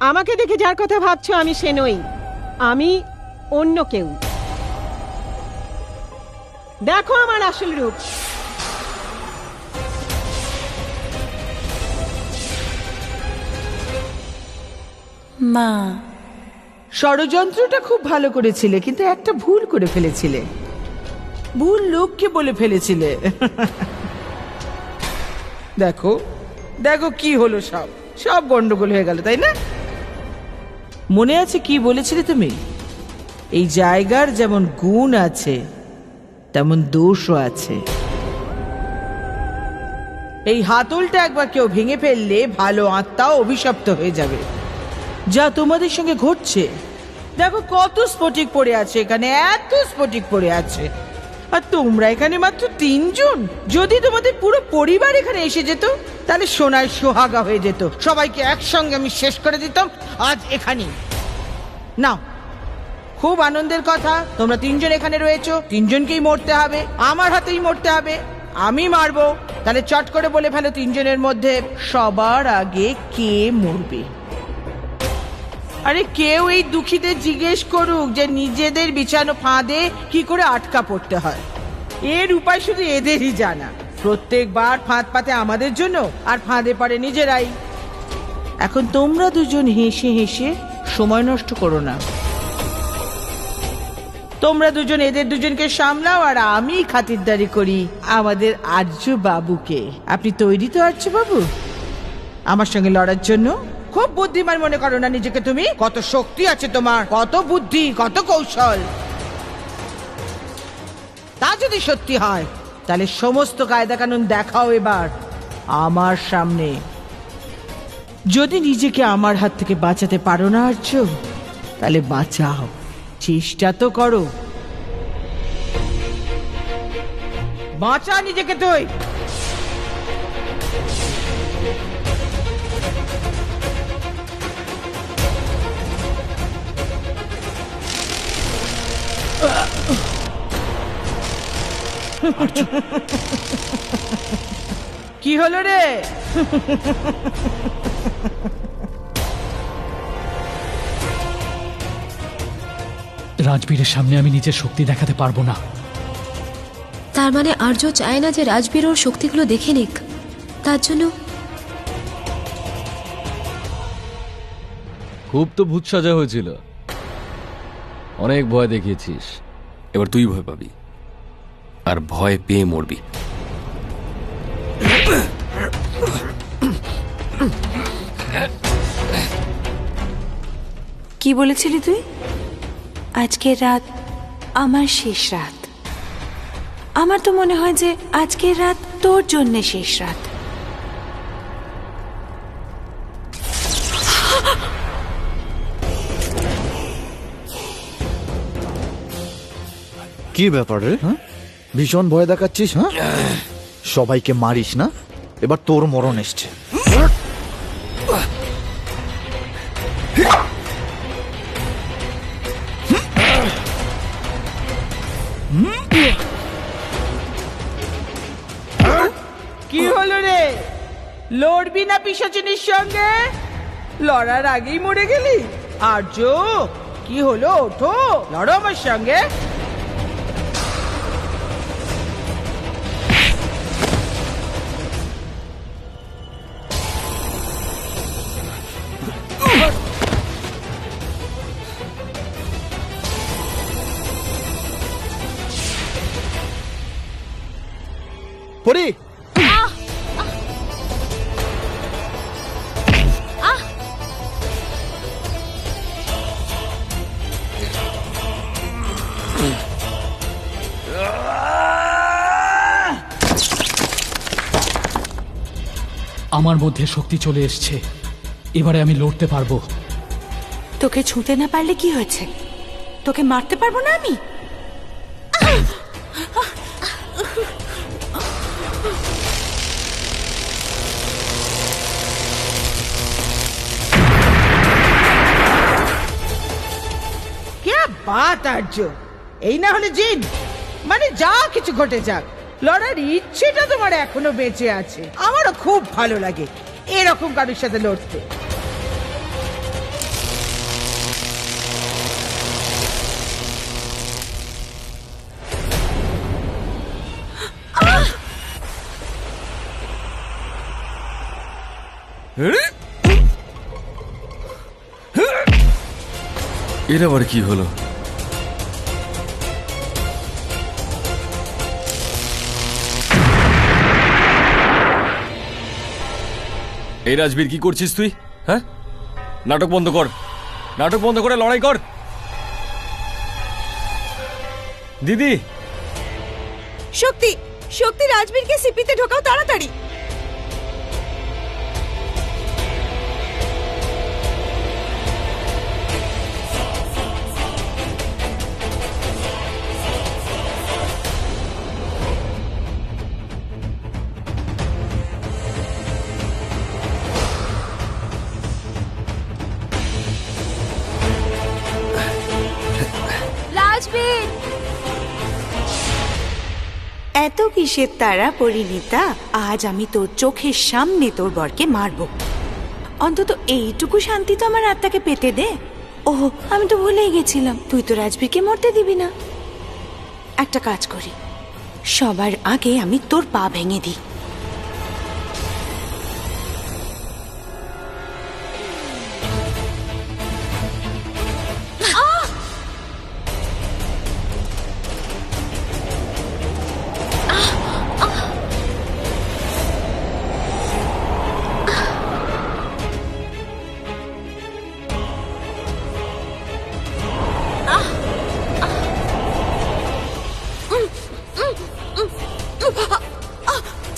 আমাকে দেখে যার কথা ভাবছো আমি সে নই, আমি অন্য কেউ। দেখো আমার আসল রূপ। মা, ষড়যন্ত্রটা খুব ভালো করেছিলে, কিন্তু একটা ভুল করে ফেলেছিলে। ভুল লোককে বলে ফেলেছিলে। দেখো দেখো কি হলো, সব সব গন্ডগোল হয়ে গেল, তাই না? মনে আছে কি বলেছিলে তুমি? এই জায়গার যেমন গুণ আছে তেমন দোষও আছে। এই হাতলটা একবার কেউ ভেঙে ফেললে ভালো আত্মাও অভিশপ্ত হয়ে যাবে। যা তোমাদের সঙ্গে ঘটছে, দেখো কত স্ফটিক পড়ে আছে এখানে, এত স্ফটিক পড়ে আছে, আর তোমরা এখানে মাত্র 3 জন। যদি তোমাদের পুরো পরিবার এখানে এসে যেত তাহলে সোনায় সোহাগা হয়ে যেত, সবাইকে একসঙ্গে আমি শেষ করে দিতাম আজ এখানেই। নাও, খুব আনন্দের কথা, তোমরা 3 জন এখানে রয়েছো, 3 জনকেই মরতে হবে, আমার হাতেই মরতে হবে, আমি মারবো। তাহলে চট করে বলে ফেলো 3 জনের মধ্যে সবার আগে কে মরবে। আরে কেউ এই দুঃখীদের জিজ্ঞেস করুক যে নিজেদের বিছানো ফাঁদে কি করে আটকা পড়তে হয়। এর উপায় শুধু এদেরই জানা। প্রত্যেকবার ফাঁদ পাতে আমাদের জন্য, আর ফাঁদে পড়ে নিজেরাই। এখন তোমরা দুজন হেসে হেসে সময় নষ্ট করো না। তোমরা দুজন এদের দুজনকে সামলাও, আর আমি খাতিরদারি করি আমাদের আর্য বাবুকে। আপনি তৈরি তো আর্য বাবু আমার সঙ্গে লড়ার জন্য? খুব বুদ্ধিমান মনে করো না নিজেকে তুমি? কত শক্তি আছে তোমার, কত বুদ্ধি, কত কৌশল। তা যদি সত্যি হয় তাহলে সমস্ত কায়দা কানুন দেখাও এবার আমার সামনে। যদি নিজেকে আমার হাত থেকে বাঁচাতে পারো না আর্য, তাহলে বাঁচাও, চেষ্টা তো করো। বাঁচা নিজেকে তুই। কি হলো রে? রাজবীরের সামনে আমি নিজের শক্তি দেখাতে পারবো না। তার মানে আর্য চায় না যে রাজবীর ওর শক্তিগুলো দেখে নিক, তার জন্য? খুব তো ভূত সাজা হয়েছিল, অনেক ভয় দেখিয়েছিস, এবার তুই ভয় পাবি আর ভয় পেয়ে মরবি। কি বলেছিলি তুই? আজকের রাত আমার শেষ রাত। আমার তো মনে হয় যে আজকের রাত তোর জন্য শেষ রাত। কি ব্যাপার রে? ভীষণ ভয় দেখাচ্ছিস? হ্যাঁ, সবাইকে মারিস না, এবার তোর মরণ এসছে। কি হলো রে? লড়বি না পিশাচিনীর সঙ্গে? লড়ার আগেই মরে গেলি? আর্য কি হলো, ওঠো, লড়ো আমার সঙ্গে। পরি, আমার মধ্যে শক্তি চলে এসছে, এবারে আমি লড়তে পারবো। তোকে ছুঁতে না পারলে কি হয়েছে? তোকে মারতে পারবো না আমি? কে বাত আর্য, এই না হলে জিন, মানে যা কিছু ঘটে যাক, লড়ার ইচ্ছেটা তোমার এখনো বেঁচে আছে। আমারও খুব ভালো লাগে এরকম কারোর সাথে লড়তে। এর আবার কি হলো? এই রাজবীর, কি করছিস তুই? হ্যাঁ, নাটক বন্ধ কর, নাটক বন্ধ করে লড়াই কর। দিদি, শক্তি, শক্তি, রাজবীরকে সিপিতে ঢোকাও তাড়াতাড়ি। রাজবীর, এত কিসের তারা পরিণীতা? আজ আমি তোর চোখের সামনে তোর বরকে মারব। অন্তত এইটুকু শান্তি তো আমার আত্মাকে পেতে দে। ওহ, আমি তো ভুলেই গেছিলাম, তুই তো রাজবীরকে মরতে দিবি না। একটা কাজ করি, সবার আগে আমি তোর পা ভেঙে দিই।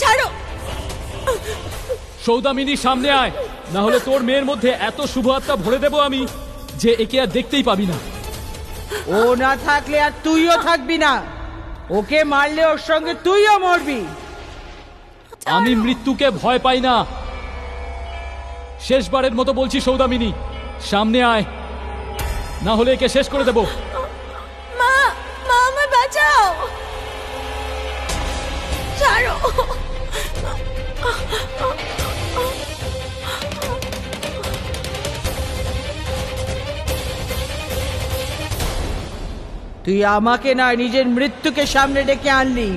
ছাড়ো। সৌদামিনী, সামনে আয়, না হলে তোর মেয়ের মধ্যে এত শুভ আত্মা ভরে দেব আমি যে একে আর দেখতেই পাবি না। ও না থাকলে আর তুইও থাকবি না। ওকে মারলে ওর সঙ্গে তুইও মরবি। আমি মৃত্যুকে ভয় পাই না। শেষবারের মতো বলছি সৌদামিনী, সামনে আয়, না হলে একে শেষ করে দেব। মা, মা, আমায় বাঁচাও, ছাড়ো। তুই আমাকে না, নিজের মৃত্যুকে সামনে ডেকে আনলি।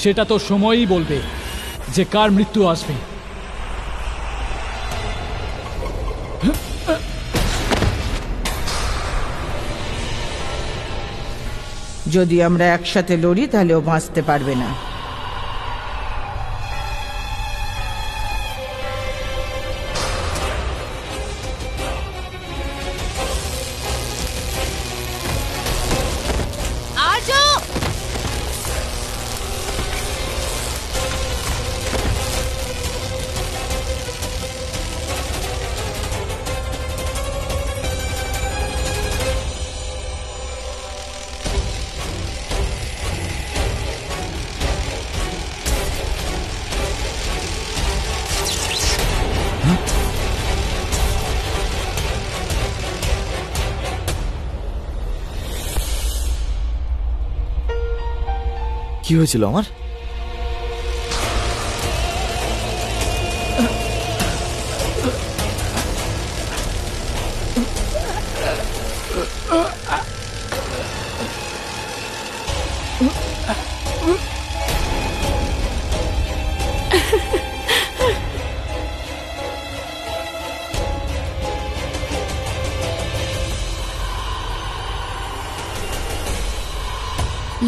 সেটা তো সময়ই বলবে যে কার মৃত্যু আসবে। যদি আমরা একসাথে লড়ি তাহলে ও বাঁচতে পারবে না। আর্য, কি হয়েছিল আমার?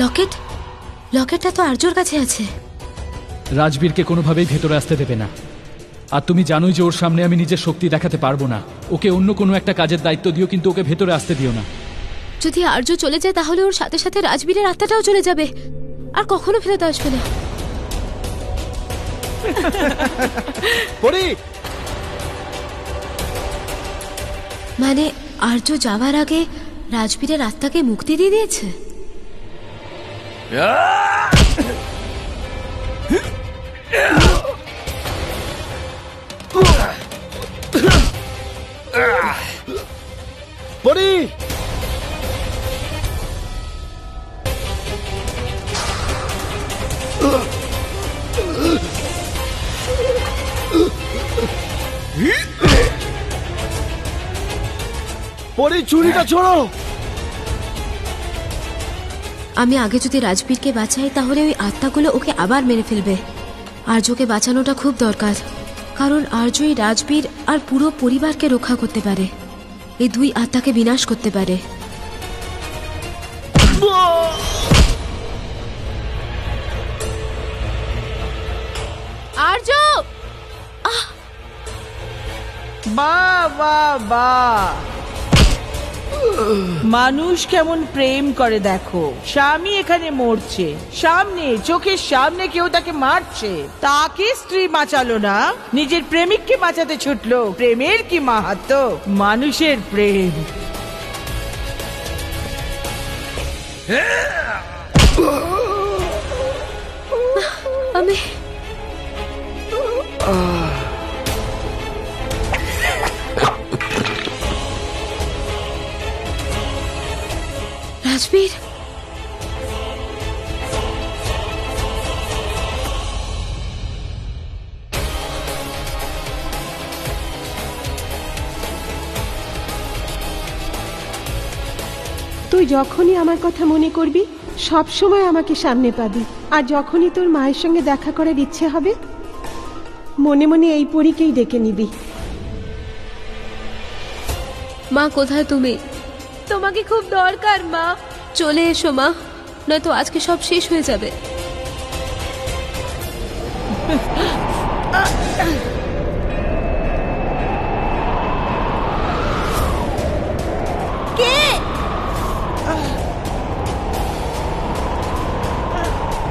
লকেট, লকেটটা তো আর্যর কাছে আছে। রাজবীরকে কোনোভাবেই ভেতরে আসতে দেবে না। আর তুমি জানোই যে ওর সামনে আমি নিজের শক্তি দেখাতে পারবো না। ওকে অন্য কোনো একটা কাজের দায়িত্ব দিও, কিন্তু ওকে ভেতরে আসতে দিও না। যদি আর্য চলে যায় তাহলে ওর সাথে সাথে রাজবীরের আত্মাটাও চলে যাবে, আর কখনো ফেরত আসবে না। পরি, মানে আর্য যাওয়ার আগে রাজবীরের আত্মাকে মুক্তি দিয়ে দিয়েছে। পরি, পরি চুরিটা ছোড়ো। আমি আগে যদি রাজবীরকে বাঁচাই তাহলে ওই আত্মাগুলো ওকে আবার মেরে ফেলবে। আর্যকে বাঁচানোটা খুব দরকার, কারণ আর্যই রাজবীর আর পুরো পরিবারকে রক্ষা করতে পারে, এই দুই আত্মাকে বিনাশ করতে পারে। আর্য! বাহ বাহ বাহ, মানুষ কেমন প্রেম করে দেখো। স্বামী এখানে মরছে, সামনে চোখের সামনে কেউ তাকে মারছে, তাকে স্ত্রী বাঁচালো না, নিজের প্রেমিককে বাঁচাতে ছুটলো। প্রেমের কি মাহাত্ম্য, মানুষের প্রেম। আমি রাজবীর, তুই যখনই আমার কথা মনে করবি সব সময় আমাকে সামনে পাবি, আর যখনই তোর মায়ের সঙ্গে দেখা করার ইচ্ছে হবে মনে মনে এই পরীকেই ডেকে নিবি। মা কোথায় তুমি? তোমাকে খুব দরকার মা, চলে এসো মা, নয়তো আজকে সব শেষ হয়ে যাবে। কে?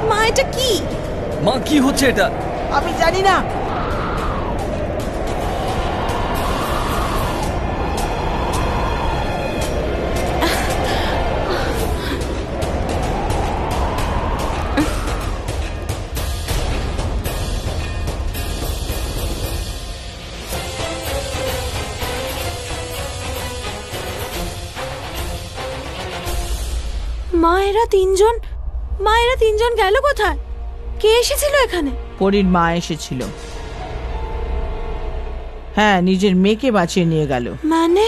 মা এটা কি? মা কি হচ্ছে এটা? আমি জানি না। মায়েরা তিনজন গেল কোথায়? কে এসেছিল এখানে? পরীর মা এসেছিল। হ্যাঁ, নিজের মেয়েকে বাঁচিয়ে নিয়ে গেল। মানে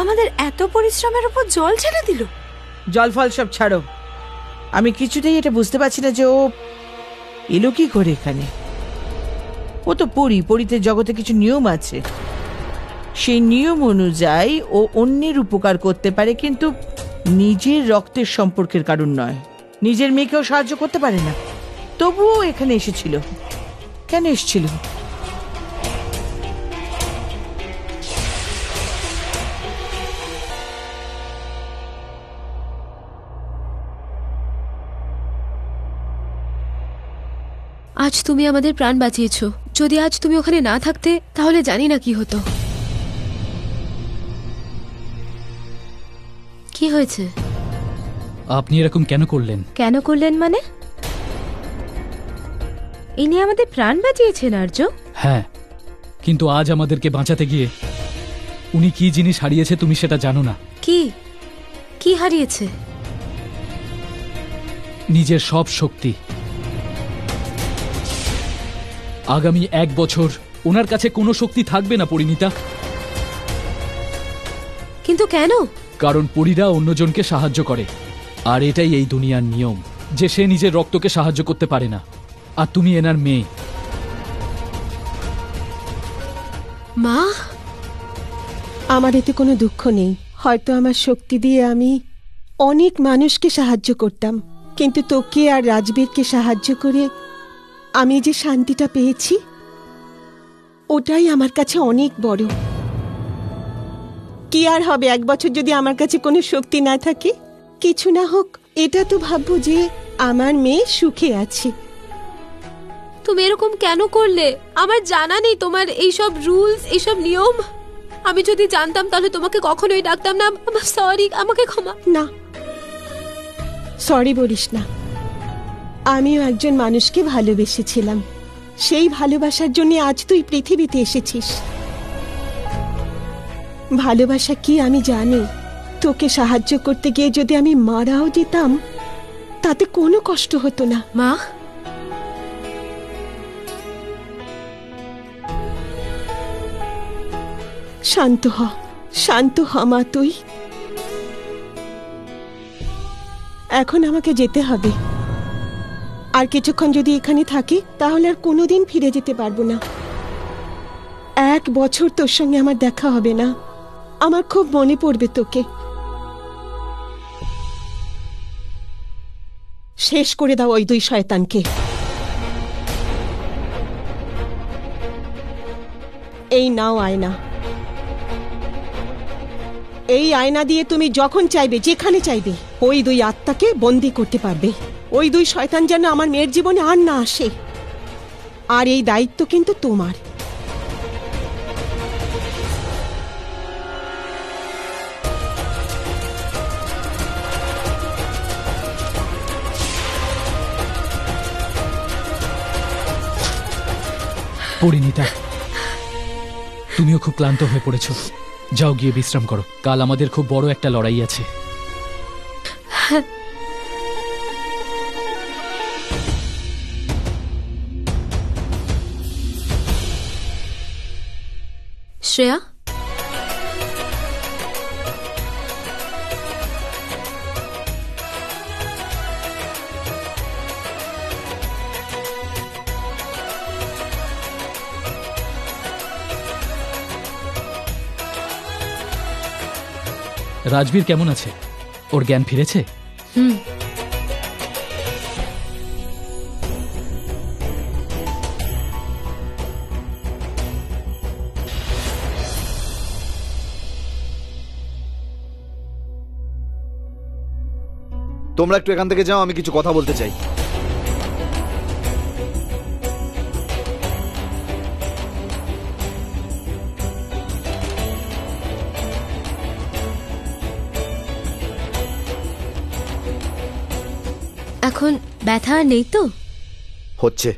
আমাদের এত পরিশ্রমের উপর জল ছেড়ে দিল? জল ফল সব ছাড়ো, আমি কিছুতেই এটা বুঝতে পারছি না যে ও এলো কি করে এখানে। ও তো পরীতে জগতে কিছু নিয়ম আছে, সেই নিয়ম অনুযায়ী ও অন্যের উপকার করতে পারে, কিন্তু নিজের রক্তের সম্পর্কের কারণ নয়। নিজের মেয়েকেও সাহায্য করতে পারে না, তবুও এখানে এসেছিল। কেন এসেছিল? আজ তুমি আমাদের প্রাণ বাঁচিয়েছো, যদি আজ তুমি ওখানে না থাকতে তাহলে জানি না কি হতো। কি হয়েছে? আপনি এরকম কেন করলেন? কেন করলেন মানে? ইনি আমাদের প্রাণ বাঁচিয়েছেন আর্য। হ্যাঁ, কিন্তু আজ আমাদেরকে বাঁচাতে গিয়ে উনি কি জিনিস হারিয়েছে তুমি সেটা জানো না। কি কি হারিয়েছে? নিজের সব শক্তি। আগামী 1 বছর ওনার কাছে কোনো শক্তি থাকবে না পরিণীতা। কিন্তু কেন? কারণ পরীরা অন্যজনকে সাহায্য করে, আর এটাই এই দুনিয়ার নিয়ম, যে সে নিজের রক্তকে সাহায্য করতে পারে না। আর তুমি এনার মেয়ে। মা, আমার এতে কোনো দুঃখ নেই। হয়তো আমার শক্তি দিয়ে আমি অনেক মানুষকে সাহায্য করতাম, কিন্তু তোকে আর রাজবীরকে সাহায্য করে আমি যে শান্তিটা পেয়েছি ওটাই আমার কাছে অনেক বড়। কি আর হবে 1 বছর যদি আমার কাছে কোনো শক্তি না থাকে? কিছু না হোক, এটা তো ভাববো যে আমার মেয়ে সুখে আছে। তুমি এরকম কেন করলে? আমার জানা নেই তোমার এইসব রুলস, এইসব নিয়ম। আমি যদি জানতাম তাহলে তোমাকে কখনোই ডাকতাম না। সরি, আমাকে ক্ষমা। না, সরি বলিস না। আমিও একজন মানুষকে ভালোবেসেছিলাম, সেই ভালোবাসার জন্য আজ তুই পৃথিবীতে এসেছিস। ভালোবাসা কি আমি জানি। তোকে সাহায্য করতে গিয়ে যদি আমি মারাও যেতাম তাতে কোনো কষ্ট হতো না। মা, শান্ত হ মা তুই। এখন আমাকে যেতে হবে। আর কিছুক্ষণ যদি এখানে থাকি তাহলে আর কোনোদিন ফিরে যেতে পারবো না। 1 বছর তোর সঙ্গে আমার দেখা হবে না। আমার খুব মনে পড়বে তোকে। শেষ করে দাও ওই 2 শয়তানকে। এই নাও আয়না। এই আয়না দিয়ে তুমি যখন চাইবে, যেখানে চাইবে, ওই 2 আত্মাকে বন্দি করতে পারবে। ওই 2 শয়তান যেন আমার মেয়ের জীবনে আর না আসে। আর এই দায়িত্ব কিন্তু তোমার। পরিণীতা, তুমিও খুব ক্লান্ত হয়ে পড়েছ। যাও গিয়ে বিশ্রাম করো। কাল আমাদের খুব বড় একটা লড়াই আছে। শ্রেয়া, রাজবীর কেমন আছে? ওর জ্ঞান ফিরেছে? তোমরা একটু এখান থেকে যাও, আমি কিছু কথা বলতে চাই। এখন ব্যথা আর নেই তো? হচ্ছে,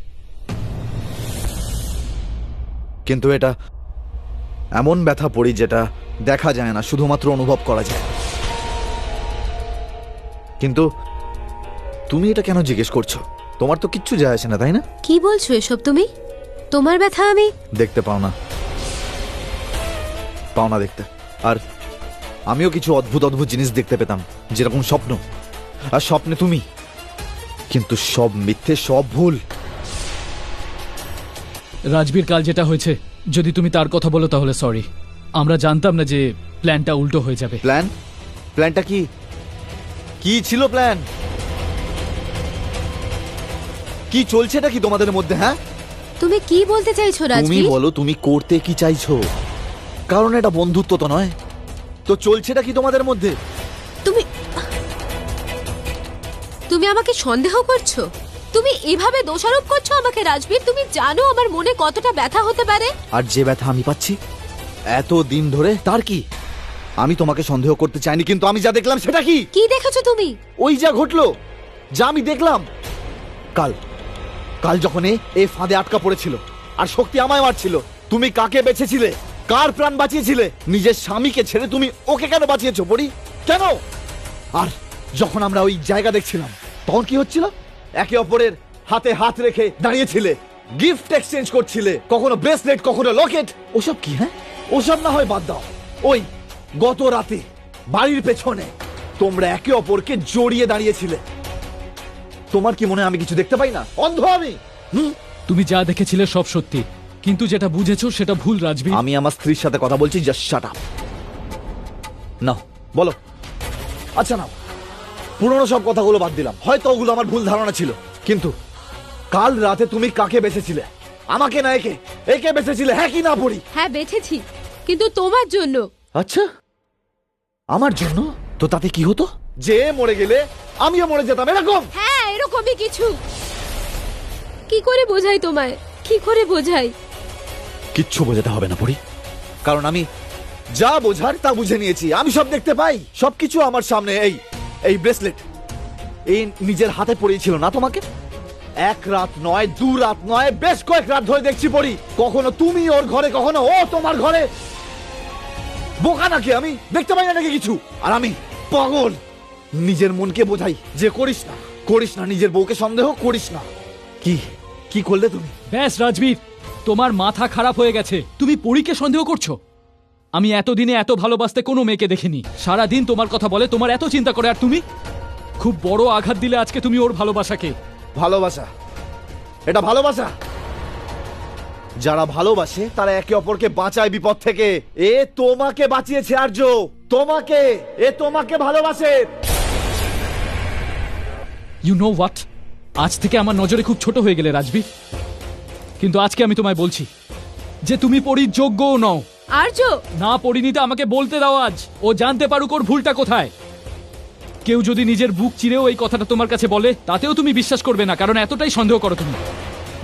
কিন্তু এটা এমন ব্যথা পড়ি যেটা দেখা যায় না, শুধুমাত্র অনুভব করা যায়। কিন্তু তুমি এটা কেন জিজ্ঞেস করছো? তোমার তো কিচ্ছু যায় আসে না, তাই না? কি বলছো এসব তুমি? তোমার ব্যথা আমি দেখতে পাও না দেখতে। আর আমিও কিছু অদ্ভুত জিনিস দেখতে পেতাম, যেরকম স্বপ্ন। আর স্বপ্নে তুমি, কিন্তু সব মিথ্যে, সব ভুল। রাজবীর, কাল যেটা হয়েছে, যদি তুমি তার কথা বলো তাহলে সরি। আমরা জানতাম না যে প্ল্যানটা উল্টো হয়ে যাবে। প্ল্যানটা কি ছিল? প্ল্যান কি চলছেটা কি তোমাদের মধ্যে? হ্যাঁ, তুমি কি বলতে চাইছো তুমি রাজবীর? বলো, তুমি করতে কি চাইছো? কারণ এটা বন্ধুত্ব তো নয়। তো চলছেটা কি তোমাদের মধ্যে? তুমি তুমি আমাকে সন্দেহ করছো? তুমি এভাবে দোষারোপ করছো আমাকে রাজবীর? তুমি জানো আমার মনে কতটা ব্যথা হতে পারে? আর যে ব্যথা আমি পাচ্ছি এত দিন ধরে, তার কি? আমি তোমাকে সন্দেহ করতে চাইনি, কিন্তু আমি যা দেখলাম সেটা কি? কি দেখেছো তুমি? ওই যা ঘটলো, যা আমি দেখলাম কাল যখন এ ফাঁদে আটকা পড়েছিল আর শক্তি আমায় মারছিল, তুমি কাকে বেঁচেছিলে? কার প্রাণ বাঁচিয়েছিলে? নিজের স্বামীকে ছেড়ে তুমি ওকে কেন বাঁচিয়েছো পরি? কেন? আর যখন আমরা ওই জায়গা দেখছিলাম তখন কি হচ্ছিল? একে অপরের হাতে হাত রেখে দাঁড়িয়েছিলে, গিফট এক্সচেঞ্জ করছিলে, কখনো ব্রেসলেট, কখনো লকেট। ওসব কি? হ্যাঁ, ওসব না হয় বাদ দাও। ওই গত রাতে বাড়ির পেছনে তোমরা একে অপরকে জড়িয়ে দাঁড়িয়েছিলে। তোমার কি মনে হয় আমি কিছু দেখতে পাই না? অন্ধ আমি? তুমি যা দেখেছিলে সব সত্যি, কিন্তু যেটা বুঝেছো সেটা ভুল রাজবীর। আমি আমার স্ত্রীর সাথে কথা বলছি, জাস্ট শাট আপ। নাও বলো। আচ্ছা নাও, পুরনো সব কথাগুলো বাদ দিলাম, হয়তো ওগুলো আমার ভুল ধারণা ছিল, কিন্তু কাল রাতে তুমি কাকে বেঁচেছিলে? আমাকে না একে বেঁচেছিলে? হ্যাঁ কি না পড়ি? হ্যাঁ বেঁচেছি, কিন্তু তোমার জন্য। আচ্ছা, আমার জন্য? তো তাতে কি হতো? যে মরে গেলে আমিও মরে যেতাম, এরকম? হ্যাঁ এরকমই কিছু। কি করে বোঝাই তোমায়, কি করে বোঝাই? কিচ্ছু বোঝাতে হবে না পড়ি, কারণ আমি যা বোঝার তা বুঝে নিয়েছি। আমি সব দেখতে পাই, সবকিছু আমার সামনে। এই ব্রেসলেট এই নিজের হাতে পড়েছিল না তোমাকে? 1 রাত নয়, 2 রাত নয়, বেশ কয়েক রাত ধরে দেখছি পড়ি। কখনো তুমি ওর ঘরে, কখনো ও তোমার ঘরে। বোকা নাকি আমি? দেখতে পাই না নাকি কিছু? আর আমি পাগল। নিজের মনকে বোঝাই যে করিস না, নিজের বউকে সন্দেহ করিস না। কি করলে তুমি? ব্যাস রাজবীর, তোমার মাথা খারাপ হয়ে গেছে। তুমি পরীকে সন্দেহ করছো? আমি এতদিনে এত ভালোবাসতে কোনো মেয়েকে দেখিনি। সারা দিন তোমার কথা বলে, তোমার এত চিন্তা করে, আর তুমি খুব বড় আঘাত দিলে আজকে তুমি ওর ভালোবাসাকে। ভালোবাসা? এটা ভালোবাসা? যারা ভালোবাসে তারা একে অপরকে বাঁচায় বিপদ থেকে। এ তোমাকে বাঁচিয়েছে আর্য, তোমাকে। এ তোমাকে ভালোবাসে। ইউ নো হোয়াট, আজ থেকে আমার নজরে খুব ছোট হয়ে গেলে রাজবীর, কিন্তু আজকে আমি তোমায় বলছি যে তুমি পরীর যোগ্যও নও। আর্য, না পরিণীতা, আমাকে বলতে দাও আজ। ও জানতে পারুক ওর ভুলটা কোথায়। কেউ যদি নিজের বুক চিরেও এই কথাটা তোমার কাছে বলে, তাতেও তুমি বিশ্বাস করবে না, কারণ এতটাই সন্দেহ করো তুমি।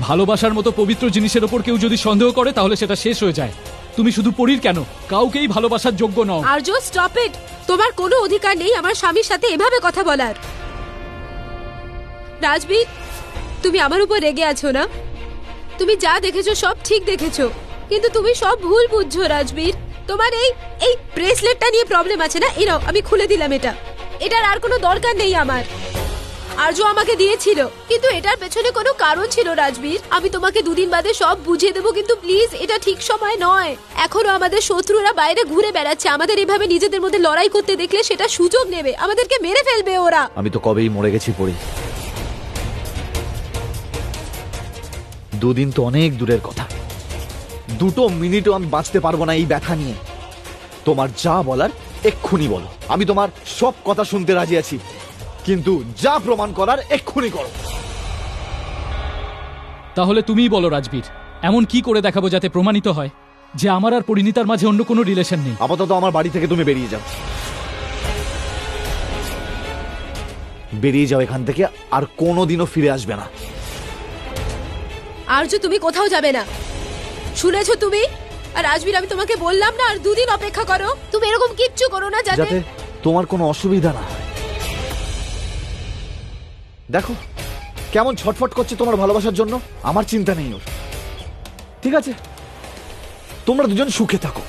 ভালোবাসার মতো পবিত্র জিনিসের ওপর কেউ যদি সন্দেহ করে তাহলে সেটা শেষ হয়ে যায়। তুমি শুধু পরীর কেন, কাউকেই ভালোবাসার যোগ্য নও। আর্য, স্টপ ইট। তোমার কোনো অধিকার নেই আমার স্বামীর সাথে এভাবে কথা বলার। রাজবীর, তুমি আমার উপর রেগে আছো না? তুমি যা দেখেছো সব ঠিক দেখেছো, কিন্তু তুমি সব ভুল বুঝছো রাজবীর। তোমার এই ব্রেসলেটটা নিয়ে প্রবলেম আছে না? এই নাও, আমি খুলে দিলাম এটা। এটার আর কোনো দরকার নেই আমার। আর্য আমাকে দিয়েছিল, কিন্তু এটার পেছনে কোনো কারণ ছিল রাজবীর। আমি তোমাকে দুদিন বাদে সব বুঝিয়ে দেবো, কিন্তু প্লিজ, এটা ঠিক সময় নয়। এখনো আমাদের শত্রুরা বাইরে ঘুরে বেড়াচ্ছে। আমাদের এভাবে নিজেদের মধ্যে লড়াই করতে দেখলে সেটা সুযোগ নেবে, আমাদেরকে মেরে ফেলবে ওরা। আমি তো কবেই মরে গেছি পড়ি। দুদিন তো অনেক দূরের কথা। 2 মিনিটও আমি বাঁচতে পারবো না এই ব্যথা নিয়ে। তোমার যা বলার এক্ষুনি বলো, আমি তোমার সব কথা শুনতে রাজি আছি, কিন্তু যা প্রমাণ করার এক্ষুনি করো। তাহলে তুমিই বলো রাজবীর, এমন কি করে দেখাবো যাতে প্রমাণিত হয় যে আমার আর পরিণীতার মাঝে অন্য কোনো রিলেশন নেই? আপাতত আমার বাড়ি থেকে তুমি বেরিয়ে যাও। বেরিয়ে যাও এখান থেকে, আর কোনোদিনও ফিরে আসবে না। আর্য, তুমি কোথাও যাবে না, শুনেছো তুমি? আর রাজবীর, আমি তোমাকে বললাম না আর 2 দিন অপেক্ষা করো। তুমি এরকম কিচ্ছু করো না যাতে তোমার কোনো অসুবিধা না হয়। দেখো কেমন ছটফট করছে তোমার ভালোবাসার জন্য। আমার চিন্তা নেই ওর, ঠিক আছে? তোমরা দুজন সুখে থাকো।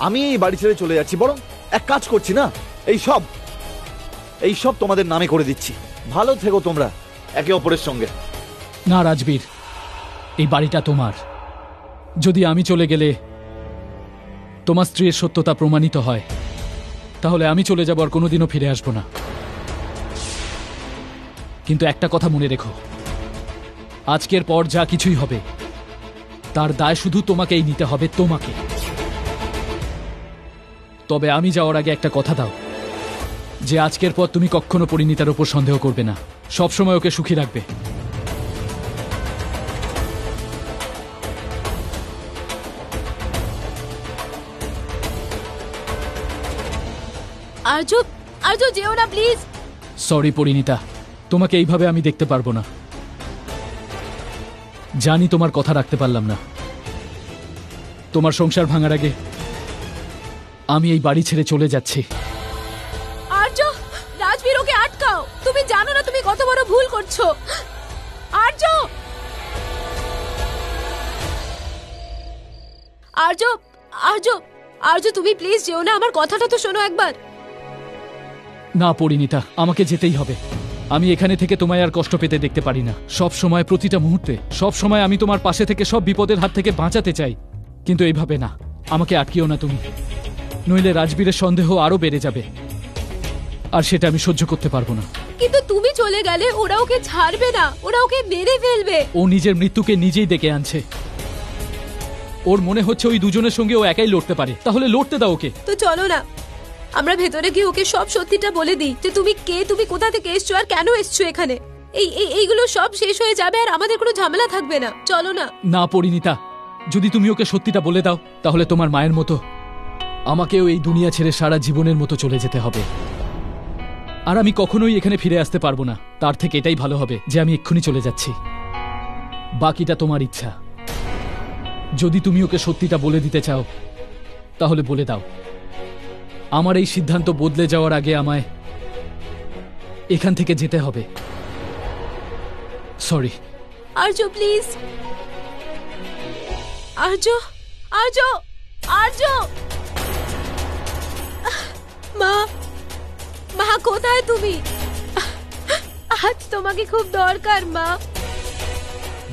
আমি এই বাড়ি ছেড়ে চলে যাচ্ছি, বরং এক কাজ করছি না, এই সব তোমাদের নামে করে দিচ্ছি। ভালো থেকো তোমরা একে অপরের সঙ্গে। না রাজবীর, এই বাড়িটা তোমার। যদি আমি চলে গেলে তোমার স্ত্রীর সত্যতা প্রমাণিত হয়, তাহলে আমি চলে যাব, আর কোনোদিনও ফিরে আসবো না। কিন্তু একটা কথা মনে রেখো, আজকের পর যা কিছুই হবে তার দায় শুধু তোমাকেই নিতে হবে, তোমাকে। তবে আমি যাওয়ার আগে একটা কথা দাও, যে আজকের পর তুমি কখনো পরিণীতার উপর সন্দেহ করবে না, সবসময় ওকে সুখী রাখবে। আর্য, আর্য, যেও না প্লিজ। সরি পরিণীতা, তোমাকে এইভাবে আমি দেখতে পারবো না। জানি তোমার কথা রাখতে পারলাম না। তোমার সংসার ভাঙার আগে আমি এই বাড়ি ছেড়ে চলে যাচ্ছি। আর্য, রাজবীর, ওকে আটকাও। তুমি জানো না তুমি কত বড় ভুল করছো। আর্য, আর্য, আর্য, আর্য, তুমি প্লিজ যেও না। আমার কথাটা তো শোনো একবার। না পরিণীতা, আমাকে যেতেই হবে। আমি এখানে থেকে তোমায় আর কষ্ট পেতে দেখতে পারি না। সব সময়, প্রতিটা মুহূর্তে, সব সময় আমি তোমার পাশে থেকে সব বিপদের হাত থেকে বাঁচাতে চাই, কিন্তু এইভাবে না। আমাকে আটকিও না তুমি, নইলে রাজবীরের সন্দেহ আরো বেড়ে যাবে, আর সেটা আমি সহ্য করতে পারবো না। কিন্তু তুমি চলে গেলে ওরা ওকে ছাড়বে না, ওরা ওকে মেরে ফেলবে। ও নিজের মৃত্যুকে নিজেই ডেকে আনছে। ওর মনে হচ্ছে ওই দুজনের সঙ্গে ও একাই লড়তে পারে, তাহলে লড়তে দাও ওকে। তো চলো না, আমরা ভেতরে গিয়ে ওকে সব সত্যিটা বলে দিই, যে তুমি কে, তুমি কোথা থেকে এসছো আর কেন এসছো এখানে। এইগুলো সব শেষ হয়ে যাবে আর আমাদের কোনো ঝামেলা থাকবে না। চলো না। না পরিণীতা, যদি তুমি ওকে সত্যিটা বলে দাও, তাহলে তোমার মায়ের মতো আমাকেও এই দুনিয়া ছেড়ে সারা জীবনের মতো চলে যেতে হবে, আর আমি কখনোই এখানে ফিরে আসতে পারবো না। তার থেকে এটাই ভালো হবে যে আমি এক্ষুনি চলে যাচ্ছি। বাকিটা তোমার ইচ্ছা। যদি তুমি ওকে সত্যিটা বলে দিতে চাও, তাহলে বলে দাও। আমার এই সিদ্ধান্ত বদলে যাওয়ার আগে আমায় এখান থেকে যেতে হবে। সরি। আর্য, প্লিজ। আর্য, আর্য, আর্য। মা, মা, কোথায় তুমি? আজ তোমাকে খুব দরকার মা।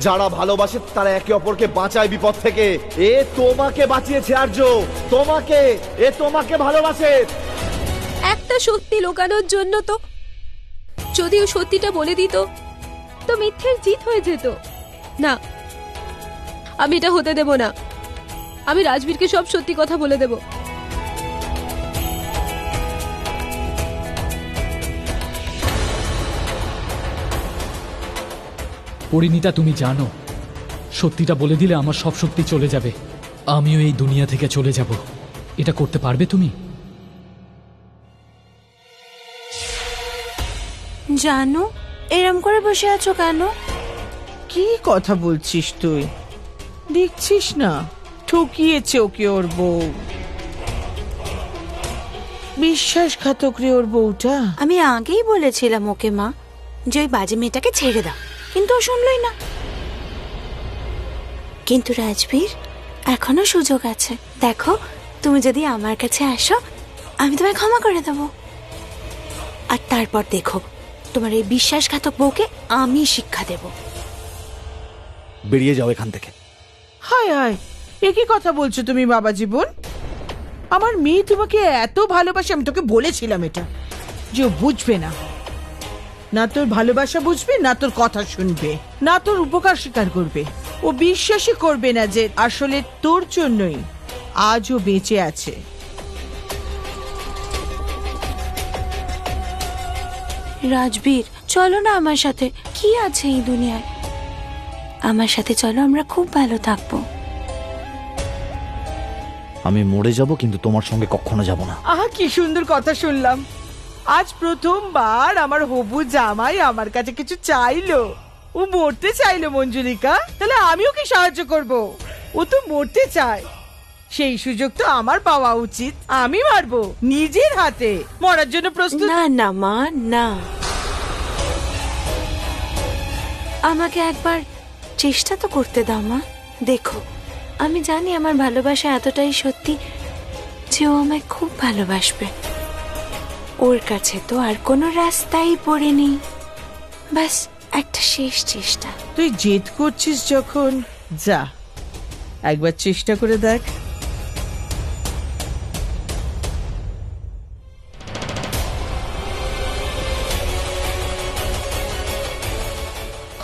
যারা ভালোবাসে তারা একে অপরকে বাঁচায় বিপদ থেকে। এ তোমাকে বাঁচিয়েছে আর্য, তোমাকে। এ তোমাকে ভালোবাসে। একটা সত্যি লুকানোর জন্য তো যদি ও সত্যিটা বলে দিত তো মিথ্যের জিত হয়ে যেত। না, আমি এটা হতে দেব না। আমি রাজবীরকে সব সত্যি কথা বলে দেব। পরিণীতা, তুমি জানো সত্যিটা বলে দিলে আমার সব শক্তি চলে যাবে, আমিও এই দুনিয়া থেকে চলে যাব। এটা করতে পারবে তুমি? জানো এরম করে বসে আছো কেন? কি কথা বলছিস তুই? দেখছিস না ঠকিয়েছে ওকে ওর বউ। বিশ্বাসঘাতক রে ওর বউটা। আমি আগেই বলেছিলাম ওকে মা যে ওই বাজে মেয়েটাকে ছেড়ে দাও, কিন্তু ও শুনলই না। কিন্তু রাজবীর, এখনো সুযোগ আছে। দেখো, তুমি যদি আমার কাছে আসো আমি তোমায় ক্ষমা করে দেবো। আর তারপর দেখো তোমার এই বিশ্বাসঘাতক বউকে আমি শিক্ষা দেব। বেরিয়ে যাও এখান থেকে। হায় হায়, এ কি কথা বলছো তুমি বাবা জীবন? আমার মেয়ে তোমাকে এত ভালোবাসে, আমি তোকে বলেছিলাম এটা যে ও বুঝবে না। না তোর ভালোবাসা বুঝবে, না তোর কথা শুনবে, না তোর উপকার স্বীকার করবে। ও বিশ্বাসই করবে না যে আসলে তোর জন্যই আজও বেঁচে আছে। রাজবীর, চলো না আমার সাথে। কি আছে এই দুনিয়ায়? আমার সাথে চলো, আমরা খুব ভালো থাকবো। আমি মরে যাব, কিন্তু তোমার সঙ্গে কখনো যাব না। আহা, কি সুন্দর কথা শুনলাম। আজ প্রথমবার আমার হবু জামাই আমার কাছে কিছু চাইলো। ও মরতে চাইলো মঞ্জুলিকা, তাহলে আমিও কি সাহায্য করব? ও তো মরতে চায়, সেই সুযোগ তো আমার পাওয়া উচিত। আমি মারবো নিজের হাতে। মরার জন্য প্রস্তুত? না না মা, না। আমাকে একবার চেষ্টা তো করতে দাও মা। দেখো, আমি জানি আমার ভালোবাসা এতটাই সত্যি যে ও আমায় খুব ভালোবাসবে। ওর কাছে তো আর কোনো রাস্তাই পড়েনি। ব্যাস একটা শেষ চেষ্টা। তুই জেদ করছিস যখন, যা একবার চেষ্টা করে দেখ।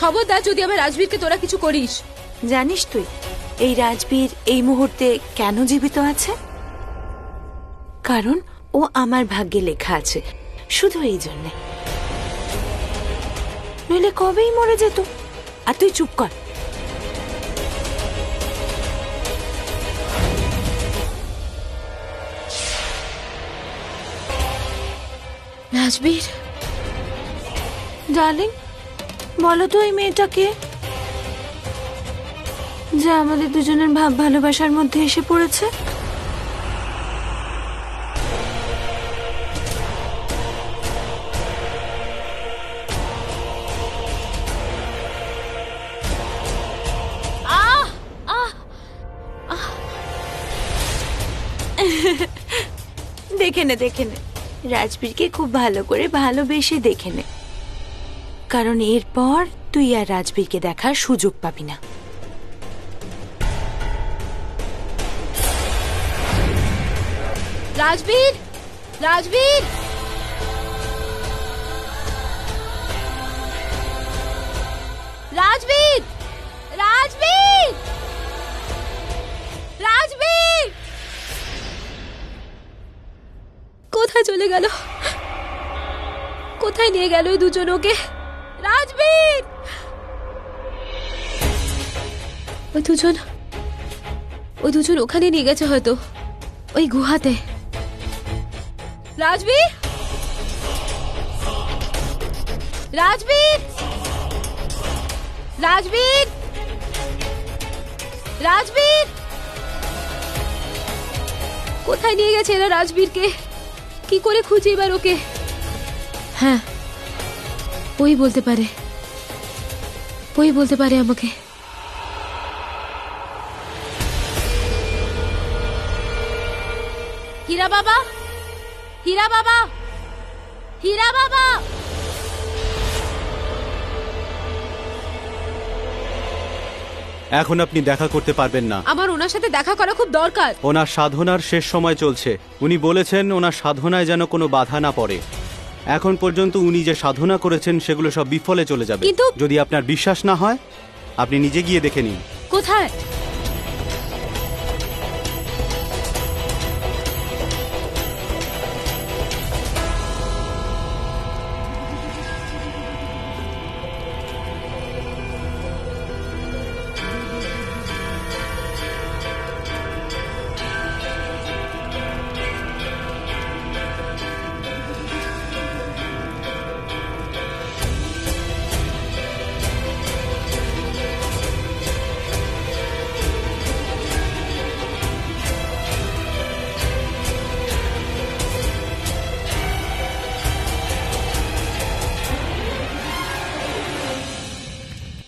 খবরদার যদি আমার রাজবীরকে তোরা কিছু করিস। জানিস তুই এই রাজবীর এই মুহূর্তে কেন জীবিত আছে? কারণ ও আমার ভাগ্যে লেখা আছে, শুধু এই জন্যে। নইলে কবেই মরে যেত। আর তুই চুপ কর। রাজবীর, ডার্লিং, বলো তো এই মেয়েটাকে যে আমাদের দুজনের ভাব ভালোবাসার মধ্যে এসে পড়েছে। দেখে নে, দেখে নে, রাজবীরকে খুব ভালো করে ভালোবেসে দেখে নে, কারণ এরপর তুই আর রাজবীরকে দেখার সুযোগ পাবি না। রাজবীর, রাজবীর, রাজবীর, রাজবীর, রাজবীর কোথায় চলে গেল? কোথায় নিয়ে গেল ওই দুজন ওকে? রাজবীর, ওই দুজন ওখানে নিয়ে গেছে হয়তো, ওই গুহাতে। রাজবীর, রাজবীর, রাজবীর, রাজবীর কোথায় নিয়ে গেছে এরা রাজবীরকে? কি করে খুঁজে এবার ওকে? হ্যাঁ, ওই বলতে পারে আমাকে। হীরা বাবা, হীরা বাবা, হীরা বাবা। এখন আপনি দেখা করতে পারবেন না। আমার ওনার সাথে দেখা করা খুব দরকার। ওনার সাধনার শেষ সময় চলছে। উনি বলেছেন ওনার সাধনায় যেন কোনো বাধা না পড়ে। এখন পর্যন্ত উনি যে সাধনা করেছেন সেগুলো সব বিফলে চলে যাবে। কিন্তু যদি আপনার বিশ্বাস না হয় আপনি নিজে গিয়ে দেখে নিন। কোথায়?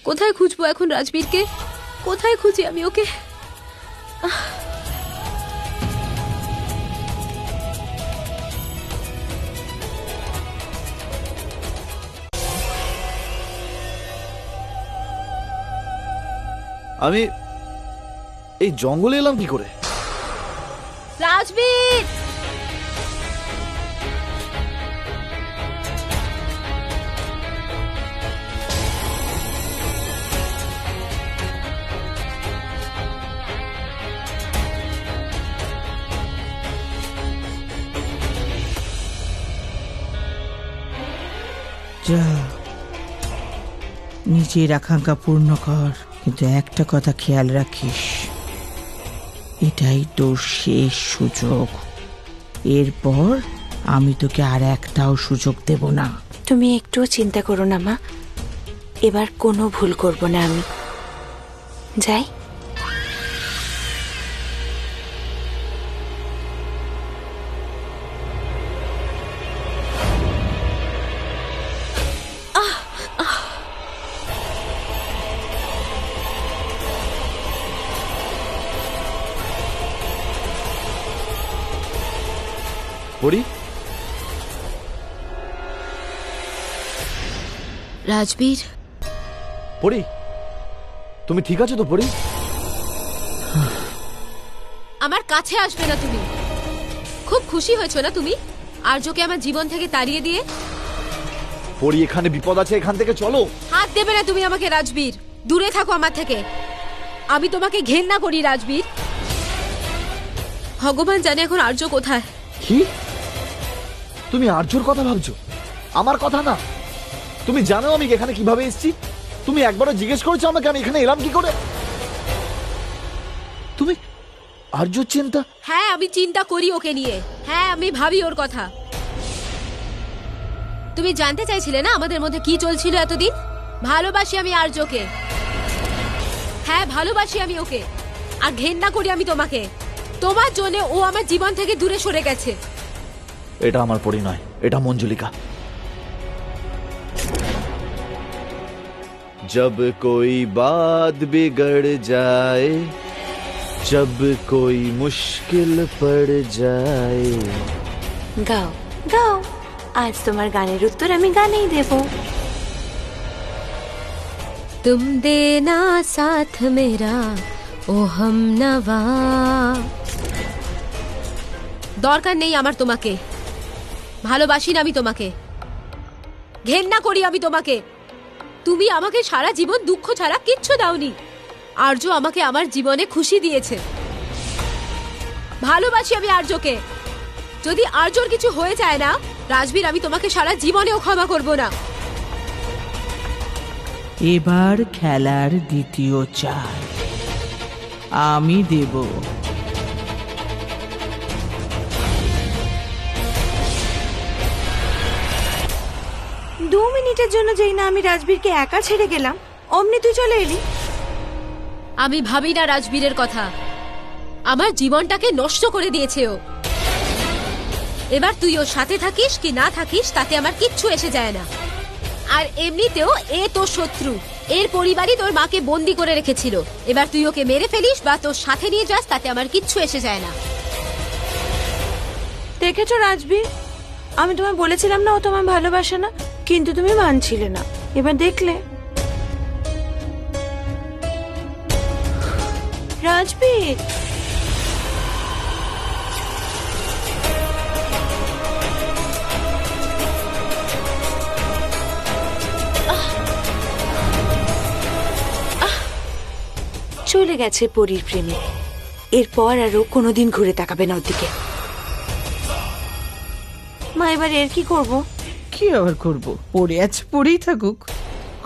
কোথায় খুঁজবো এখন রাজবীরকে? কোথায় খুঁজি আমি ওকে? আমি এই জঙ্গলে এলাম কি করে? রাজবীর! যা, নিজের আকাঙ্ক্ষা পূর্ণ কর, কিন্তু একটা কথা খেয়াল রাখিস, এটাই তোর শেষ সুযোগ। এরপর আমি তোকে আর একটাও সুযোগ দেব না। তুমি একটুও চিন্তা করো না মা, এবার কোনো ভুল করব না আমি। যাই। পড়ি, রাজবীর, পড়ি, তুমি ঠিক আছো তো পড়ি? আমার কাছে আসবে না তুমি। খুব খুশি হয়েছো না তুমি আর্যকে আমার জীবন থেকে তাড়িয়ে দিয়ে? পড়ি, এখানে বিপদ আছে, এখান থেকে চলো। হাত দেবে না তুমি আমাকে রাজবীর। দূরে থাকো আমার থেকে। আমি তোমাকে ঘেন্না করি রাজবীর। ভগবান জানে এখন আর্য কোথায়। কি? তুমি আর্যর কথা ভাবছো, আমার কথা না? তুমি জানো আমি এখানে কিভাবে এসেছি? তুমি একবারও জিজ্ঞেস করেছো আমাকে আমি এখানে এলাম কি করে? তুমি আর্যর চিন্তা? হ্যাঁ, আমি চিন্তা করি ওকে নিয়ে। হ্যাঁ, আমি ভাবি ওর কথা। তুমি জানতে চাইছিলে না আমাদের মধ্যে কি চলছিল এতদিন? ভালোবাসি আমি আর্যকে। হ্যাঁ, ভালোবাসি আমি ওকে, আর ঘেন্না করি আমি তোমাকে। তোমার জন্য ও আমার জীবন থেকে দূরে সরে গেছে। এটা আমার পড়ি নয়, এটা মঞ্জুলিকা। जब कोई बात बिगड़ जाए, जब कोई मुश्किल पड़ जाए। গাও গাও, আজ তোমার গানের উত্তর আমি গানেই দেব। तुम देना साथ मेरा ओ हम नवा। দরকার নেই আমার তোমাকে। ভালোবাসি না আমি তোমাকে, ঘেন্না করি আমি তোমাকে। তুমি আমাকে সারা জীবন দুঃখ ছাড়া কিচ্ছু দাওনি। আর্য আমাকে আমার জীবনে খুশি দিয়েছে। ভালোবাসি আমি আর্যকে। যদি আর্যর কিছু হয়ে যায় না রাজবীর, আমি তোমাকে সারা জীবনেও ক্ষমা করব না। এবার খেলার দ্বিতীয় চাল আমি দেব। 2 মিনিটের জন্য যেই না আমি রাজবীরকে একা ছেড়ে গেলাম, অমনি তুই চলে এলি। আমি ভাবি না রাজবীরের কথা। আমার জীবনটাকে নষ্ট করে দিয়েছে ও। এবার তুই ওর সাথে থাকিস কি না থাকিস তাতে আমার কিচ্ছু এসে যায় না। আর এমনিতেও এ তোর শত্রু। এর পরিবারই তোর মাকে বন্দি করে রেখেছিল। এবার তুই ওকে মেরে ফেলিস বা তোর সাথে নিয়ে যাস, তাতে আমার কিচ্ছু এসে যায় না। দেখেছো রাজবীর, আমি তোমায় বলেছিলাম না ও তোমায় ভালোবাসে না, কিন্তু তুমি মানছিলে না। এবার দেখলে। রাজবীর, চলে গেছে পরীর প্রেমে। এরপর আর ও কোনোদিন ঘুরে তাকাবে না ওর দিকে। মা, এবার এর কি করব? কি আবার করব, পড়ে আছে পড়েই থাকুক।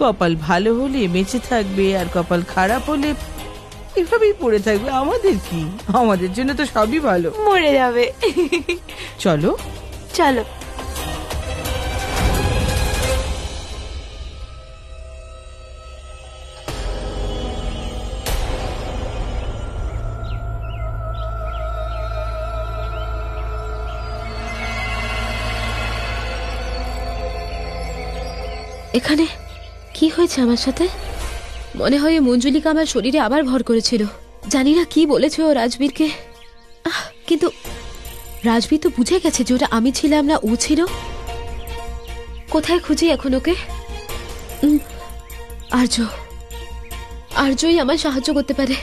কপাল ভালো হলে বেঁচে থাকবে, আর কপাল খারাপ হলে এভাবেই পড়ে থাকবে। আমাদের কি, আমাদের জন্য তো সবই ভালো। মরে যাবে। চলো চলো। এখানে কি হয়েছে আমার সাথে? মনে হয় মঞ্জুলিকা আমার শরীরে আবার ভর করেছিল। জানি না কি বলেছে ও রাজবীরকে, কিন্তু রাজবীর তো বুঝে গেছে যে ওটা আমি ছিলাম না, ও ছিল। কোথায় খুঁজি এখন ওকে? আর্যই আমায় সাহায্য করতে পারে।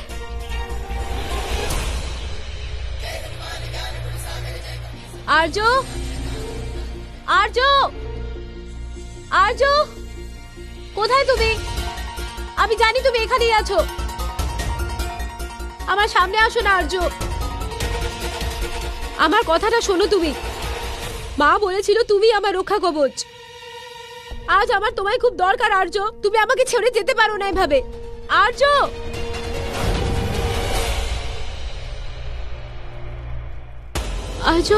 আর্য, আর্য, আর্য, কোথায় তুমি? আমি জানি তুমি এখানেই আছো। আমার সামনে আসো না আর্য, আমার কথাটা শোনো। তুমি, মা বলেছিল তুমি আমার রক্ষা কবচ। আজ আমার তোমায় খুব দরকার আর্য, তুমি আমাকে ছেড়ে যেতে পারো না এভাবে। আর্য, আর্য,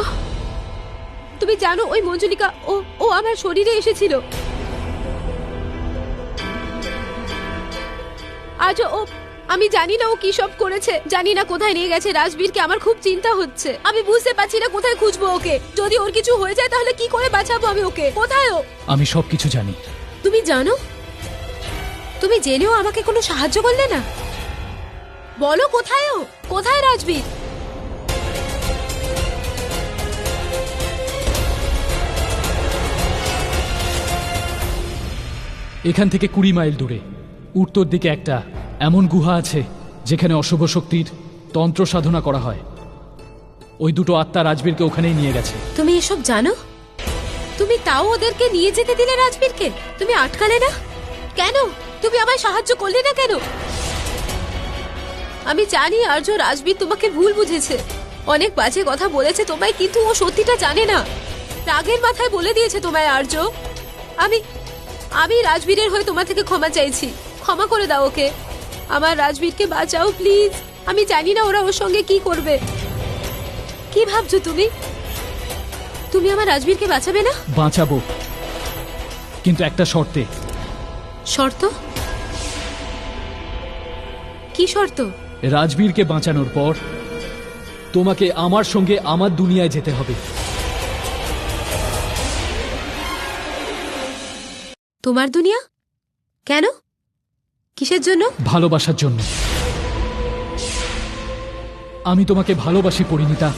তুমি জানো ওই মঞ্জুলিকা ও আমার শরীরে এসেছিল। আজ আমি জানি না ও কি সব করেছে, জানি না কোথায় নিয়ে গেছে রাজবীরকে। আমার খুব চিন্তা হচ্ছে, আমি বুঝতে পারছি না কোথায় খুঁজবো ওকে। যদি ওর কিছু হয়ে যায় তাহলে কি করে বাঁচাবো আমি ওকে? কোথায় ও? আমি সবকিছু জানি। তুমি জানো? তুমি জেনেও আমাকে কোনো সাহায্য করলে না? বলো কোথায় ও? কোথায় রাজবীর? এখান থেকে 20 মাইল দূরে উত্তর দিকে একটা এমন গুহা আছে যেখানে অশুভ শক্তির তন্ত্র সাধনা করা হয়। ওই দুটো আত্মা রাজবীরকে ওখানেই নিয়ে গেছে। তুমি এসব জানো? তুমি তাও ওদেরকে নিয়ে যেতে দিলে রাজবীরকে? তুমি আটকালে না কেন? তুমি আমায় সাহায্য করলে না কেন? আমি জানি আর্য, রাজবীর তোমাকে ভুল বুঝেছে, অনেক বাজে কথা বলেছে তোমায়, কিন্তু ও সত্যিটা জানে না। রাগের মাথায় বলে দিয়েছে তোমায় আর্য। আমি রাজবীরের হয়ে তোমার থেকে ক্ষমা চাইছি, ক্ষমা করে দাও ওকে। আমার রাজবীরকে বাঁচাও প্লিজ। আমি জানি না ওরা ওর সঙ্গে কি করবে। কি ভাবছো তুমি? তুমি আমার রাজবীরকে বাঁচাবে না? বাঁচাবো, কিন্তু একটা শর্তে। শর্ত? কি শর্ত? রাজবীরকে বাঁচানোর পর তোমাকে আমার সঙ্গে আমার দুনিয়ায় যেতে হবে। তোমার দুনিয়া? কেন? কিসের জন্য? ভালোবাসার জন্য। আমি তোমাকে ভালোবাসি পরিণীতা।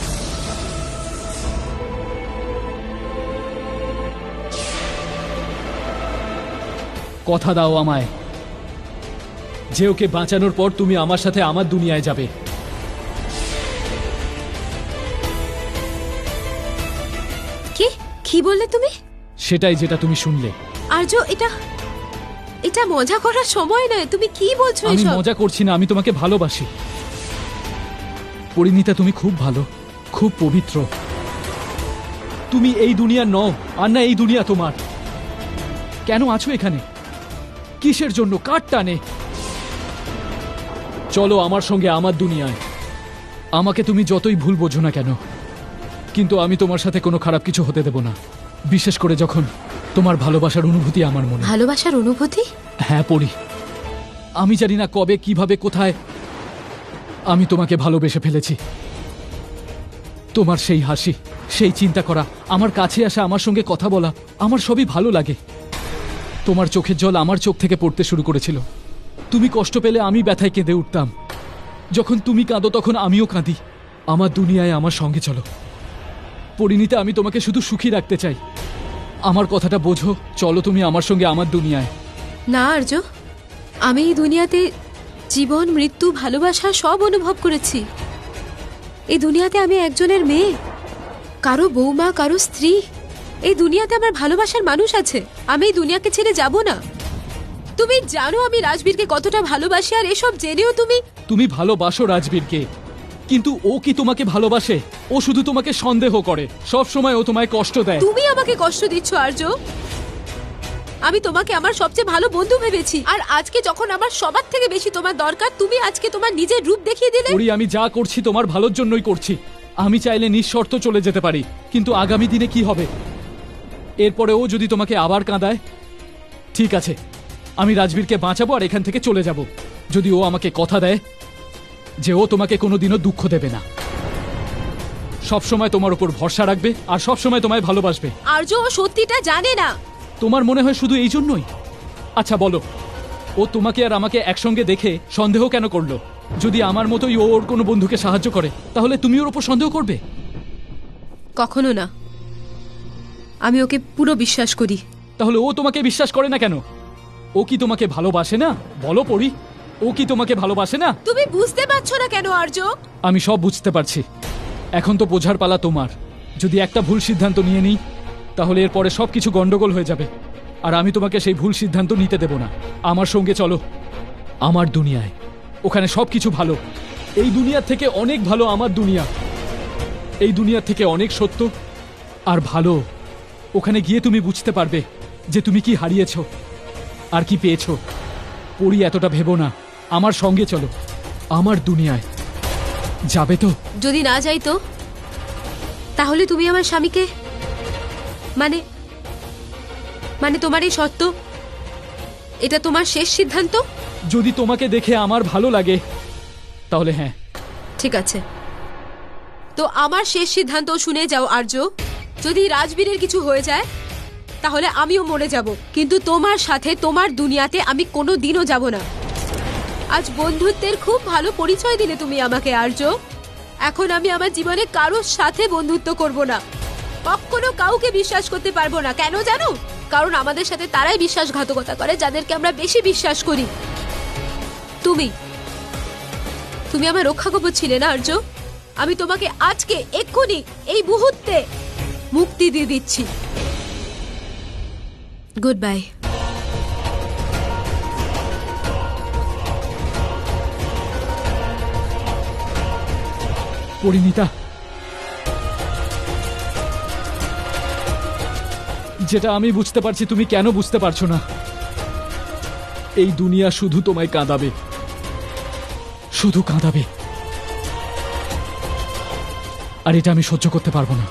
কথা দাও আমায় যে ওকে বাঁচানোর পর তুমি আমার সাথে আমার দুনিয়ায় যাবে। কি বললে তুমি? সেটাই যেটা তুমি শুনলে। আর্য, এটা মজা করার সময় নয়। তুমি কি বলছো আমি এসব? মজা করছি না, আমি তোমাকে ভালোবাসি পরিণীতা। তুমি খুব ভালো, খুব পবিত্র। তুমি এই দুনিয়া নও, আর না এই দুনিয়া তোমার। কেন আছো এখানে? কিসের জন্য? কার টানে? চলো আমার সঙ্গে আমার দুনিয়ায়। আমাকে তুমি যতই ভুল বোঝো না কেন, কিন্তু আমি তোমার সাথে কোনো খারাপ কিছু হতে দেব না, বিশেষ করে যখন তোমার ভালোবাসার অনুভূতি আমার মনে। ভালোবাসার অনুভূতি? হ্যাঁ পড়ি। আমি জানি না কবে, কিভাবে, কোথায় আমি তোমাকে ভালোবেসে ফেলেছি। তোমার সেই হাসি, সেই চিন্তা করা, আমার কাছে আসা, আমার সঙ্গে কথা বলা, আমার সবই ভালো লাগে। তোমার চোখের জল আমার চোখ থেকে পড়তে শুরু করেছিল। তুমি কষ্ট পেলে আমি ব্যথায় কেঁদে উঠতাম। যখন তুমি কাঁদো তখন আমিও কাঁদি। আমার দুনিয়ায় আমার সঙ্গে চলো পরিণীতা। আমি তোমাকে শুধু সুখী রাখতে চাই। আমার কথাটা বোঝো। চলো তুমি আমার সঙ্গে আমার দুনিয়ায়। না আর্য, আমি এই দুনিয়াতে জীবন, মৃত্যু, ভালোবাসা সব অনুভব করেছি। এই দুনিয়াতে আমি একজনের মেয়ে, কারো বৌমা, কারো স্ত্রী। এই দুনিয়াতে আমার ভালোবাসার মানুষ আছে। আমি এই দুনিয়াকে ছেড়ে যাব না। তুমি জানো আমি রাজবীরকে কতটা ভালোবাসি, আর এসব জেনেও তুমি ভালোবাসো রাজবীরকে, কিন্তু ও কি তোমাকে ভালোবাসে? ও শুধু তোমাকে সন্দেহ করে, সব সময় ও তোমায় কষ্ট দেয়। তুমি আমাকে কষ্ট দিচ্ছ আর্য। আমি তোমাকে আমার সবচেয়ে ভালো বন্ধু ভেবেছি, আর আজকে যখন আমার সবার থেকে বেশি তোমার দরকার, তুমি আজকে তোমার নিজের রূপ দেখিয়ে দিলে। ওরি, আমি যা করছি তোমার ভালোর জন্যই করছি। আমি চাইলে নিঃশর্ত চলে যেতে পারি, কিন্তু আগামী দিনে কি হবে? এরপরে ও যদি তোমাকে আবার কাঁদায়, ঠিক আছে, আমি রাজবীরকে বাঁচাবো আর এখান থেকে চলে যাব, যদি ও আমাকে কথা দেয় যে ও তোমাকে কোনোদিনও দুঃখ দেবে না, সব সময় তোমার উপর ভরসা রাখবে আর সব সময় তোমায় ভালোবাসবে। আর্য ও সত্যিটা জানে না। তোমার মনে হয় শুধু এই জন্যই? আচ্ছা বলো, ও তোমাকে আর আমাকে একসঙ্গে দেখে সন্দেহ কেন করলো? যদি আমার মতোই ও ওর কোনো বন্ধুকে সাহায্য করে, তাহলে তুমি ওর উপর সন্দেহ করবে? কখনো না। আমি ওকে পুরো বিশ্বাস করি। তাহলে ও তোমাকে বিশ্বাস করে না কেন? ও কি তোমাকে ভালোবাসে না? বলো পড়ি, ও কি তোমাকে ভালোবাসে না? তুমি বুঝতে পারছো না কেন আর্য? আমি সব বুঝতে পারছি। এখন তো বোঝার পালা তোমার। যদি একটা ভুল সিদ্ধান্ত নিয়ে নিই, তাহলে এরপরে সবকিছু গন্ডগোল হয়ে যাবে, আর আমি তোমাকে সেই ভুল সিদ্ধান্ত নিতে দেব না। আমার সঙ্গে চলো আমার দুনিয়ায়, ওখানে সবকিছু ভালো। এই দুনিয়ার থেকে অনেক ভালো আমার দুনিয়া, এই দুনিয়ার থেকে অনেক সত্য আর ভালো। ওখানে গিয়ে তুমি বুঝতে পারবে যে তুমি কি হারিয়েছো আর কি পেয়েছো। পড়ি, এতটা ভেবো না, আমার সঙ্গে চলো আমার দুনিয়ায়। যাবে তো? যদি না যাই তো? তাহলে তুমি আমার স্বামীকে, মানে তোমার এই সত্য, এটা তোমার শেষ সিদ্ধান্ত? যদি তোমাকে দেখে আমার ভালো লাগে, তাহলে হ্যাঁ। ঠিক আছে, তো আমার শেষ সিদ্ধান্ত শুনে যাও আর্য। যদি রাজবীরের কিছু হয়ে যায়, তাহলে আমিও মরে যাব, কিন্তু তোমার সাথে তোমার দুনিয়াতে আমি কোনো দিনও যাব না। আজ বন্ধুত্বের খুব ভালো পরিচয় দিলে তুমি আমাকে আর্য। এখন আমি আমার জীবনে কারোর সাথে বন্ধুত্ব করব না, কখনো কাউকে বিশ্বাস করতে পারবো না। কেন জানো? কারণ আমাদের সাথে তারাই বিশ্বাসঘাতকতা করে যাদেরকে আমরা বেশি বিশ্বাস করি। তুমি আমার রক্ষা কবচ ছিলে না আর্য। আমি তোমাকে আজকে, এক্ষুনি, এই মুহূর্তে মুক্তি দিয়ে দিচ্ছি। Good bye. পরিণীতা, যেটা আমি বুঝতে পারছি তুমি কেন বুঝতে পারছো না। এই দুনিয়া শুধু তোমায় কাঁদাবে, শুধু কাঁদাবে, আর এটা আমি সহ্য করতে পারবো না।